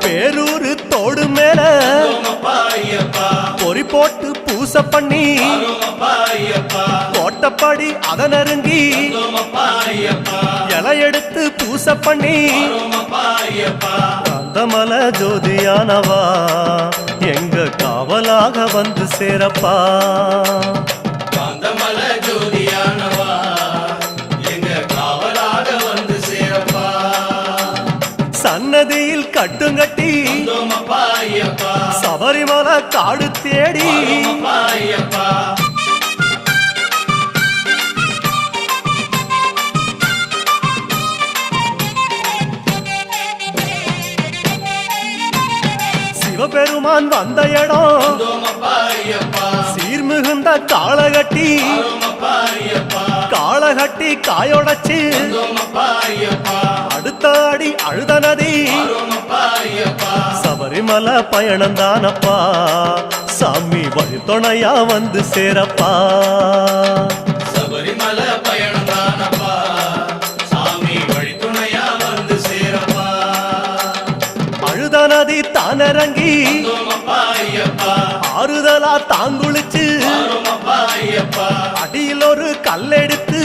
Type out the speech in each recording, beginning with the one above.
பேரூரு தோடு மேல பொறி போட்டு பூச பண்ணி கோட்டப்படி அத நெருங்கி இலை எடுத்து பூச பண்ணி அந்த மலை ஜோதியானவா எங்க காவலாக வந்து சேரப்பா. சன்னதியில் கட்டுங்கட்டி சபரிமலை காடு தேடி சிவபெருமான் வந்த இடம் சீர்மிகுந்த காளகட்டி காளகட்டி காயோடச்சு அடுத்த அடி அழுத நதி சபரிமலை பயணம் தானப்பா சாமி வழித்துணையா வந்து சேரப்பா. சபரிமலை பயணம் தானப்பா சாமி வழித்துணையா வந்து சேரப்பா. அழுத நதி தானிறங்கி ஆறுதலா தாங்குளிச்சு அடியில் ஒரு கல்லெடுத்து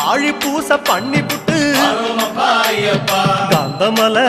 ஆழி பூச பண்ணி புட்டு கந்தமலை